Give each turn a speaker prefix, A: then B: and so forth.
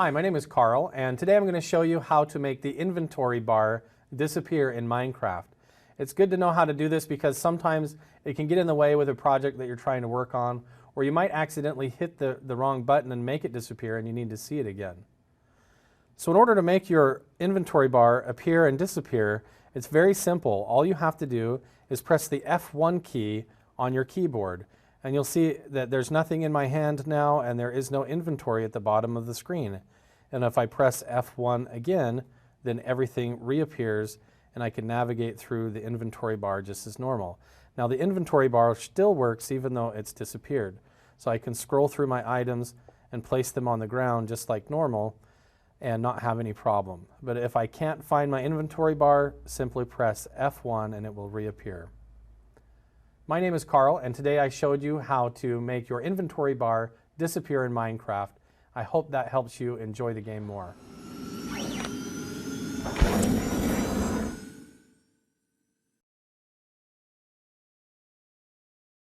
A: Hi, my name is Carl, and today I'm going to show you how to make the inventory bar disappear in Minecraft. It's good to know how to do this because sometimes it can get in the way with a project that you're trying to work on, or you might accidentally hit the wrong button and make it disappear and you need to see it again. So in order to make your inventory bar appear and disappear, it's very simple. All you have to do is press the F1 key on your keyboard. And you'll see that there's nothing in my hand now and there is no inventory at the bottom of the screen. And if I press F1 again, then everything reappears and I can navigate through the inventory bar just as normal. Now the inventory bar still works even though it's disappeared. So I can scroll through my items and place them on the ground just like normal and not have any problem. But if I can't find my inventory bar, simply press F1 and it will reappear. My name is Carl, and today I showed you how to make your inventory bar disappear in Minecraft. I hope that helps you enjoy the game more.